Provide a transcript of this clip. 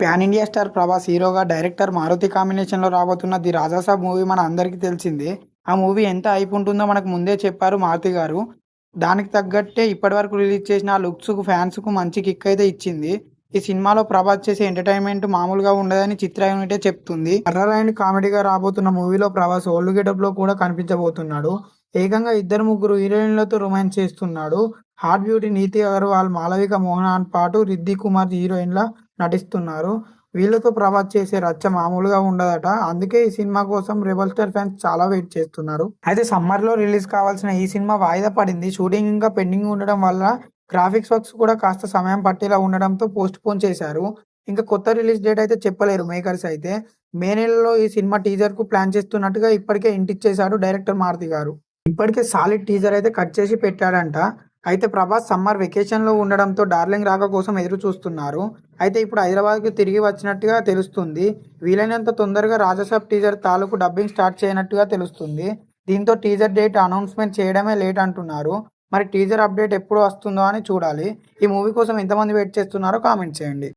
Pan India star Prabhas హీరోగా director Maruti కాంబినేషన్లో రాబోతున్న ది రాజాసాబ్ మూవీ మన అందరికీ తెలిసిందే. ఆ మూవీ ఎంత హైప్ ఉంటుందో మనకు ముందే చెప్పారు మారుతి గారు. దానికి తగ్గట్టే ఇప్పటివరకు రిలీజ్ చేసిన ఆ లుక్స్‌కు ఫ్యాన్స్‌కు మంచి కిక్ అయితే ఇచ్చింది. ఈ సినిమాలో ప్రభాస్ చేసే ఎంటర్‌టైన్‌మెంట్ మామూలుగా ఉండదని చిత్ర యూనిటే చెప్తుంది. హర్రర్ అండ్ కామెడీగా రాబోతున్న మూవీలో ప్రభాస్ ఓల్డ్ గెటప్‌లో కూడా కనిపించబోతున్నాడు. ఏకంగా ఇద్దరు ముగ్గురు హీరోయిన్లతో రొమాన్స్ చేస్తున్నాడు. హాట్ బ్యూటీ నీతి అగర్వాల్, మాళవిక మోహనాన్ పాటు రిద్ది కుమార్ హీరోయిన్‌లా నటిస్తున్నారు. వీళ్ళతో ప్రభాస్ చేసే రచ్చ మామూలుగా ఉండదట. అందుకే ఈ సినిమా కోసం రెబల్ స్టార్ ఫ్యాన్స్ చాలా వెయిట్ చేస్తున్నారు. అయితే సమ్మర్‌లో రిలీజ్ కావాల్సిన ఈ సినిమా వాయిదా పడింది. షూటింగ్ ఇంకా పెండింగ్ ఉండడం వల్ల గ్రాఫిక్స్ వర్క్స్ కూడా కాస్త సమయం పట్టేలా ఉండడంతో పోస్ట్‌పోన్ చేశారు. ఇంకా కొత్త రిలీజ్ డేట్ అయితే చెప్పలేరు మేకర్స్ అయితే. మే నెలలో ఈ సినిమా టీజర్‌కు ప్లాన్ చేస్తున్నట్టుగా ఇప్పటికే హింట్ ఇచ్చేశాడు డైరెక్టర్ మారుతి గారు. ఇప్పటికే సాలిడ్ టీజర్ అయితే కట్ చేసి పెట్టాడంట. అయితే ప్రభాస్ సమ్మర్ వెకేషన్‌లో ఉండడంతో డార్లింగ్ రాక కోసం ఎదురు చూస్తున్నారు. అయితే ఇప్పుడు హైదరాబాద్‌కి తిరిగి వచ్చినట్టుగా తెలుస్తుంది. వీలైనంత తొందరగా రాజాసాబ్ టీజర్ తాలూకు డబ్బింగ్ స్టార్ట్ చేయనట్టుగా తెలుస్తుంది. దీంతో టీజర్ డేట్ అనౌన్స్‌మెంట్ చేయడమే లేట్ అంటున్నారు. మరి టీజర్ అప్డేట్ ఎప్పుడు వస్తుందో అని చూడాలి. ఈ మూవీ కోసం ఎంతమంది వెయిట్ చేస్తున్నారో కామెంట్ చేయండి.